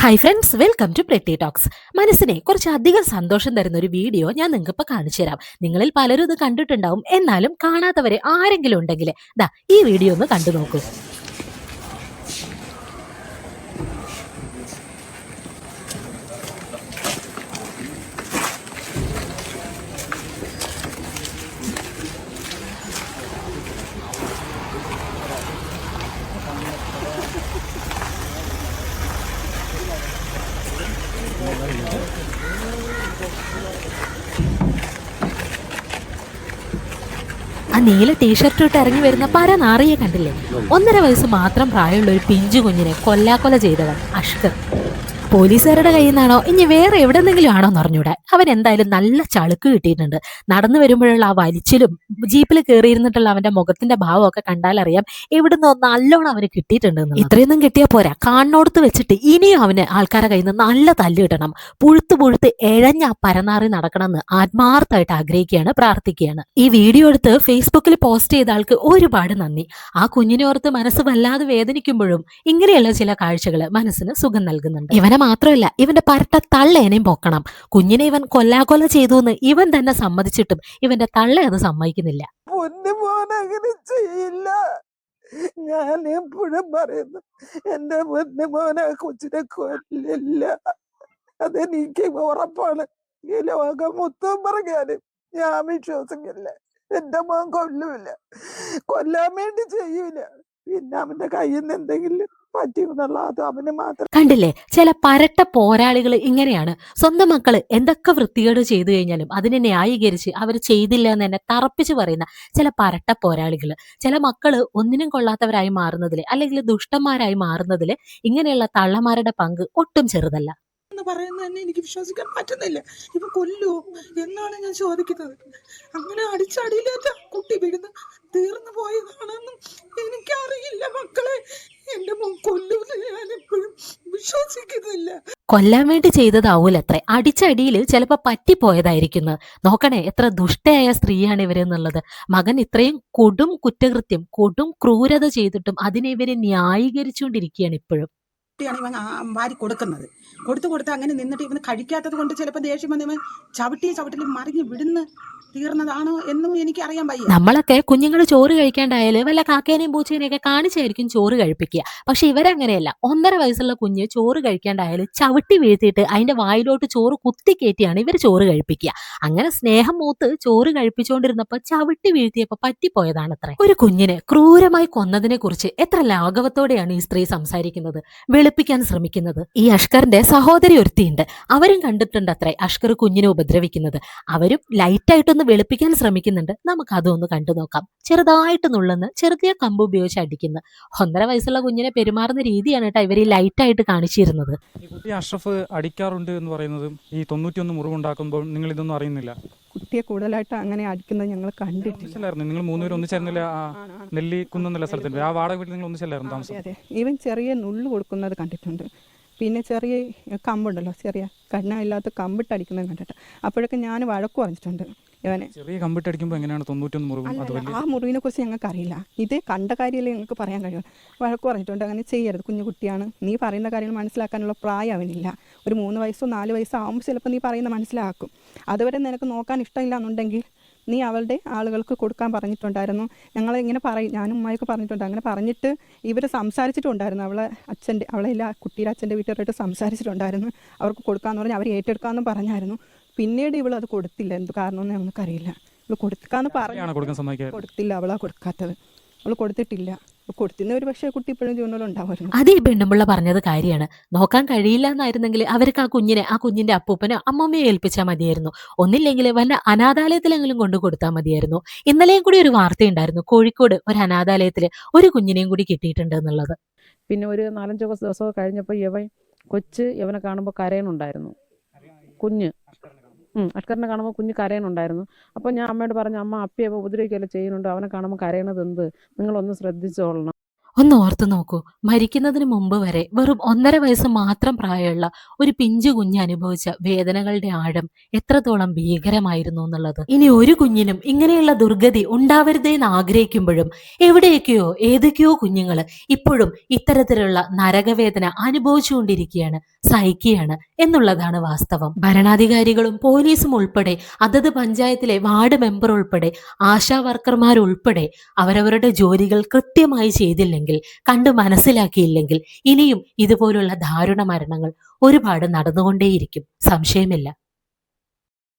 Hi friends, welcome to pretty talks. മനസ്സിനെ കുറച്ചധികം സന്തോഷം തരുന്ന ഒരു വീഡിയോ ഞാൻ നിങ്ങൾക്ക് ഇപ്പോൾ കാണിച്ചു തരാം. നിങ്ങളിൽ പലരും ഇത് കണ്ടിട്ടുണ്ടാവും. എന്നാലും കാണാത്തവരെ ആരെങ്കിലും ഉണ്ടെങ്കിൽ ദാ ഈ വീഡിയോ ഒന്ന് കണ്ടു നോക്കൂ. ആ നീല ടീഷർട്ട് ഇട്ട് ഇറങ്ങി വരുന്ന പരനാറിയെ കണ്ടില്ലേ? 1.5 വയസ്സ് മാത്രം പ്രായമുള്ള ഒരു പിഞ്ചു കുഞ്ഞിനെ കൊല്ലാക്കൊല ചെയ്തവൻ അഷ്കർ. പോലീസുകാരുടെ കയ്യിൽ നിന്നാണോ ഇനി വേറെ എവിടെന്നെങ്കിലും ആണോ എന്നറിഞ്ഞൂടെ. അവൻ എന്തായാലും നല്ല ചളുക്ക് കിട്ടിയിട്ടുണ്ട്. നടന്നു വരുമ്പോഴുള്ള ആ വലിച്ചിലും ജീപ്പിൽ കയറിയിരുന്നിട്ടുള്ള അവന്റെ മുഖത്തിന്റെ ഭാവമൊക്കെ കണ്ടാലറിയാം എവിടുന്നോ നല്ലോണം അവന് കിട്ടിയിട്ടുണ്ട്. ഇത്രയൊന്നും കിട്ടിയാൽ പോരാ, കാണോടത്ത് വെച്ചിട്ട് ഇനിയും അവന് ആൾക്കാരെ കയ്യിൽ നിന്ന് നല്ല തല്ല് കിട്ടണം. പുഴുത്ത് എഴഞ്ഞ പരനാറി നടക്കണമെന്ന് ആത്മാർത്ഥമായിട്ട് ആഗ്രഹിക്കുകയാണ്, പ്രാർത്ഥിക്കുകയാണ്. ഈ വീഡിയോ എടുത്ത് ഫേസ്ബുക്കിൽ പോസ്റ്റ് ചെയ്ത ആൾക്ക് ഒരുപാട് നന്ദി. ആ കുഞ്ഞിനെ ഓർത്ത് മനസ്സ് വല്ലാതെ വേദനിക്കുമ്പോഴും ഇങ്ങനെയുള്ള ചില കാഴ്ചകൾ മനസ്സിന് സുഖം നൽകുന്നുണ്ട്. ഇവനെ മാത്രമല്ല, ഇവന്റെ പരട്ട തള്ളേനെയും പൊക്കണം. കുഞ്ഞിനെ ഇവൻ കൊല്ലാകൊല ചെയ്തു എന്ന് ഇവൻ തന്നെ സമ്മതിച്ചിട്ടും ഇവന്റെ തള്ള അത് സമ്മതിക്കുന്നില്ല. അങ്ങനെ ചെയ്യില്ല. ഞാൻ എപ്പോഴും പറയുന്നു, എന്റെ മോനെ കൊച്ചിനെ കൊല്ലില്ല. അതെനിക്ക് ഉറപ്പാണ്. ഈ ലോകം മൊത്തം പറഞ്ഞാലും ഞാൻ വിശ്വസിക്കില്ല. എന്റെ മോൻ കൊല്ലൂല, കൊല്ലാൻ വേണ്ടി ചെയ്യൂല. പിന്നെ അവന്റെ കയ്യിൽ നിന്ന് എന്തെങ്കിലും കണ്ടില്ലേ, ചില പരട്ട പോരാളികൾ ഇങ്ങനെയാണ്. സ്വന്തം മക്കള് എന്തൊക്കെ വൃത്തികേട് ചെയ്തു കഴിഞ്ഞാലും അതിനെ ന്യായീകരിച്ച് അവർ ചെയ്തില്ല എന്ന് തന്നെ തറപ്പിച്ച് പറയുന്ന ചില പരട്ട പോരാളികൾ. ചില മക്കള് ഒന്നിനും കൊള്ളാത്തവരായി മാറുന്നതില് അല്ലെങ്കിൽ ദുഷ്ടന്മാരായി മാറുന്നതില് ഇങ്ങനെയുള്ള തള്ളമാരുടെ പങ്ക് ഒട്ടും ചെറുതല്ല. പറയുന്നത് തന്നെ എനിക്ക് വിശ്വസിക്കാൻ പറ്റുന്നില്ല. ഇപ്പൊ കൊല്ലൂ എന്നാണ് ഞാൻ ചോദിക്കുന്നത്. അങ്ങനെ അടിച്ചടിയിലേറ്റ കുട്ടി വീഴുന്ന തീർന്നു പോയതാണെന്നും എനിക്കറിയില്ല. മക്കളെ, എന്റെ മോൻ കൊല്ലൂന്ന് ഞാൻ എപ്പോഴും വിശ്വസിക്കുന്നില്ല. കൊല്ലാൻ വേണ്ടി ചെയ്തതാവൂലത്രേ, അടിച്ചടിയിൽ ചിലപ്പോ പറ്റിപ്പോയതായിരിക്കുന്നത്. നോക്കണേ, എത്ര ദുഷ്ടയായ സ്ത്രീയാണ് ഇവരെന്നുള്ളത്. മകൻ ഇത്രയും കൊടും കുറ്റകൃത്യം, കൊടും ക്രൂരത ചെയ്തിട്ടും അതിനെ ഇവരെ ന്യായീകരിച്ചുകൊണ്ടിരിക്കുകയാണ് ഇപ്പോഴും. ഇവൻ വാരി കൊടുത്ത് അങ്ങനെ നിന്നിട്ട് ഇവന് കഴിക്കാത്തത് കൊണ്ട് ചിലപ്പോൾ ദേഷ്യം വന്ന് ഇവൻ ചവിട്ടിൽ മറിഞ്ഞ് വിടുന്ന് തീർന്നതാണോ എന്നും എനിക്ക് അറിയാൻ വയ്യ. നമ്മളൊക്കെ കുഞ്ഞുങ്ങൾ ചോറ് കഴിക്കാണ്ടായാല് വല്ല കാക്കേനെയും പൂച്ചേനെയൊക്കെ കാണിച്ചായിരിക്കും ചോറ് കഴിപ്പിക്കുക. പക്ഷെ ഇവരങ്ങനെയല്ല. 1.5 വയസ്സുള്ള കുഞ്ഞ് ചോറ് കഴിക്കാണ്ടായാല് ചവിട്ടി വീഴ്ത്തിയിട്ട് അതിന്റെ വായിലോട്ട് ചോറ് കുത്തി കയറ്റിയാണ് ഇവർ ചോറ് കഴിപ്പിക്കുക. അങ്ങനെ സ്നേഹം മൂത്ത് ചോറ് കഴിപ്പിച്ചുകൊണ്ടിരുന്നപ്പോ ചവിട്ടി വീഴ്ത്തിയപ്പോ പറ്റിപ്പോയതാണ് അത്ര. ഒരു കുഞ്ഞിനെ ക്രൂരമായി കൊന്നതിനെ കുറിച്ച് എത്ര ലാഘവത്തോടെയാണ് ഈ സ്ത്രീ സംസാരിക്കുന്നത്, വെളുപ്പിക്കാൻ ശ്രമിക്കുന്നത്. ഈ അഷ്കറിന്റെ സഹോദരി ഒരുത്തിയുണ്ട്. അവരും കണ്ടിട്ടുണ്ട് അത്രേ അഷ്കർ കുഞ്ഞിനെ ഉപദ്രവിക്കുന്നത്. അവരും ലൈറ്റായിട്ടൊന്ന് വെളുപ്പിക്കാൻ ശ്രമിക്കുന്നുണ്ട്. നമുക്ക് അതൊന്ന് കണ്ടു നോക്കാം. ചെറുതായിട്ട് നുള്ളുന്ന ചെറുതിയ കമ്പ് ഉപയോഗിച്ച് അടിക്കുന്ന 1.5 വയസ്സുള്ള കുഞ്ഞിനെ പെരുമാറുന്ന രീതിയാണ് കേട്ടോ ഇവർ ഈ ലൈറ്റായിട്ട് കാണിച്ചിരുന്നത്. ഈ കുട്ടി അഷ്റഫ് അടിക്കാറുണ്ട് എന്ന് പറയുന്നത് ഈ 91 മുറിവുണ്ടാക്കുമ്പോൾ നിങ്ങൾ ഇതൊന്നും അറിയുന്നില്ല? കുട്ടിയെ കൂടുതലായിട്ട് അങ്ങനെ അടിക്കുന്നത് ഞങ്ങൾ കണ്ടിട്ടില്ല. നിങ്ങൾ 3 പേരും ഒന്നിച്ചായിരുന്നില്ല നെല്ലിക്കുന്നല്ല സ്ഥലത്ത്? ആ വാടക വീട്ടിൽ നിങ്ങൾ ഒന്നിച്ചല്ലായിരുന്നു താമസം? അതെ, ഈവൻ ചെറിയ നുള്ളു കൊടുക്കുന്നത് കണ്ടിട്ടുണ്ട്. പിന്നെ ചെറിയ കമ്പുണ്ടല്ലോ, ചെറിയ കണ്ണമില്ലാത്ത കമ്പിട്ടടിക്കുന്നത് കണ്ടിട്ട് അപ്പോഴൊക്കെ ഞാൻ വഴക്ക് പറഞ്ഞിട്ടുണ്ട് ഇവനെ. ചെറിയ കമ്പിട്ടടിക്കുമ്പോൾ എങ്ങനെയാണ് 91 മുറിവ്? ആ മുറിവിനെ കുറിച്ച് ഞങ്ങൾക്ക് അറിയില്ല. ഇത് കണ്ട കാര്യമല്ലേ ഞങ്ങൾക്ക് പറയാൻ കഴിയും. വഴക്ക് പറഞ്ഞിട്ടുണ്ട്, അങ്ങനെ ചെയ്യരുത്, കുഞ്ഞു കുട്ടിയാണ്, നീ പറയുന്ന കാര്യങ്ങൾ മനസ്സിലാക്കാനുള്ള പ്രായം അവനില്ല. ഒരു 3 വയസ്സോ 4 വയസ്സോ ആകുമ്പോൾ ചിലപ്പോൾ നീ പറയുന്ന മനസ്സിലാക്കും. അതുവരെ നിനക്ക് നോക്കാൻ ഇഷ്ടമില്ല എന്നുണ്ടെങ്കിൽ നീ അവളുടെ ആളുകൾക്ക് കൊടുക്കാൻ പറഞ്ഞിട്ടുണ്ടായിരുന്നു. ഞങ്ങളിങ്ങനെ ഞാനും ഉമ്മയൊക്കെ പറഞ്ഞിട്ടുണ്ട്. അങ്ങനെ പറഞ്ഞിട്ട് ഇവർ സംസാരിച്ചിട്ടുണ്ടായിരുന്നു. അവളെ കുട്ടിയുടെ അച്ഛൻ്റെ വീട്ടുകാരായിട്ട് സംസാരിച്ചിട്ടുണ്ടായിരുന്നു. അവർക്ക് കൊടുക്കാമെന്ന് പറഞ്ഞാൽ അവർ ഏറ്റെടുക്കാമെന്നും പറഞ്ഞായിരുന്നു. പിന്നീട് ഇവൾ അത് കൊടുത്തില്ല. എന്ത് കാരണമെന്ന് ഞങ്ങൾക്കറിയില്ല. ഇവൾ കൊടുക്കാന്ന് പറഞ്ഞു, കൊടുത്തില്ല. അവളാ കൊടുക്കാത്തത്, അവൾ കൊടുത്തിട്ടില്ല. കൊടുത്തിരുന്ന ഒരു പക്ഷേ കുട്ടി ഇപ്പോഴും ജീവനോടുണ്ടാവുമായിരുന്നു. അത് ഈ പെണ്ണുമ്പിള്ള പറഞ്ഞത് കാര്യമാണ്. നോക്കാൻ കഴിയില്ല എന്നായിരുന്നെങ്കിൽ അവർക്ക് ആ കുഞ്ഞിന്റെ അപ്പൂപ്പനോ അമ്മമ്മയോ ഏൽപ്പിച്ചാൽ മതിയായിരുന്നു. ഒന്നില്ലെങ്കിൽ വല്ല അനാഥാലയത്തിലെങ്കിലും കൊണ്ടു കൊടുത്താൽ മതിയായിരുന്നു. ഇന്നലെയും കൂടി ഒരു വാർത്തയുണ്ടായിരുന്നു, കോഴിക്കോട് ഒരു അനാഥാലയത്തിൽ ഒരു കുഞ്ഞിനെയും കൂടി കിട്ടിയിട്ടുണ്ട് എന്നുള്ളത്. പിന്നെ ഒരു 4-5 ദിവസമൊക്കെ കഴിഞ്ഞപ്പോൾ ഇവനെ കാണുമ്പോൾ കരയണുണ്ടായിരുന്നു. കുഞ്ഞ് അഷ്കറിനെ കാണുമ്പോൾ കുഞ്ഞ് കരയണുണ്ടായിരുന്നു. അപ്പോൾ ഞാൻ അമ്മയോട് പറഞ്ഞു, അമ്മ അപ്പിയെ ഉപദ്രവിക്കുകയല്ലേ ചെയ്യുന്നുണ്ട്, അവനെ കാണുമ്പോൾ കരയണത് എന്ത്, നിങ്ങളൊന്ന് ശ്രദ്ധിച്ചോളണം. ഒന്ന് ഓർത്തു നോക്കൂ, മരിക്കുന്നതിന് മുമ്പ് വരെ വെറും 1.5 വയസ്സ് മാത്രം പ്രായമുള്ള ഒരു പിഞ്ചു കുഞ്ഞ് അനുഭവിച്ച വേദനകളുടെ ആഴം എത്രത്തോളം ഭീകരമായിരുന്നു എന്നുള്ളത്. ഇനി ഒരു കുഞ്ഞിനും ഇങ്ങനെയുള്ള ദുർഗതി ഉണ്ടാവരുതേന്ന് ആഗ്രഹിക്കുമ്പോഴും എവിടെയൊക്കെയോ ഏതൊക്കെയോ കുഞ്ഞുങ്ങൾ ഇപ്പോഴും ഇത്തരത്തിലുള്ള നരകവേദന അനുഭവിച്ചുകൊണ്ടിരിക്കുകയാണ്. സഹിക്കുകയാണ് എന്നുള്ളതാണ് വാസ്തവം. ഭരണാധികാരികളും പോലീസും ഉൾപ്പെടെ, അതത് പഞ്ചായത്തിലെ വാർഡ് മെമ്പർ ഉൾപ്പെടെ, ആശാ വർക്കർമാരുൾപ്പെടെ അവരവരുടെ ജോലികൾ കൃത്യമായി ചെയ്തില്ലെങ്കിൽ, കണ്ടു മനസ്സിലാക്കിയില്ലെങ്കിൽ ഇനിയും ഇതുപോലുള്ള ദാരുണ മരണങ്ങൾ ഒരുപാട് നടന്നുകൊണ്ടേയിരിക്കും, സംശയമില്ല.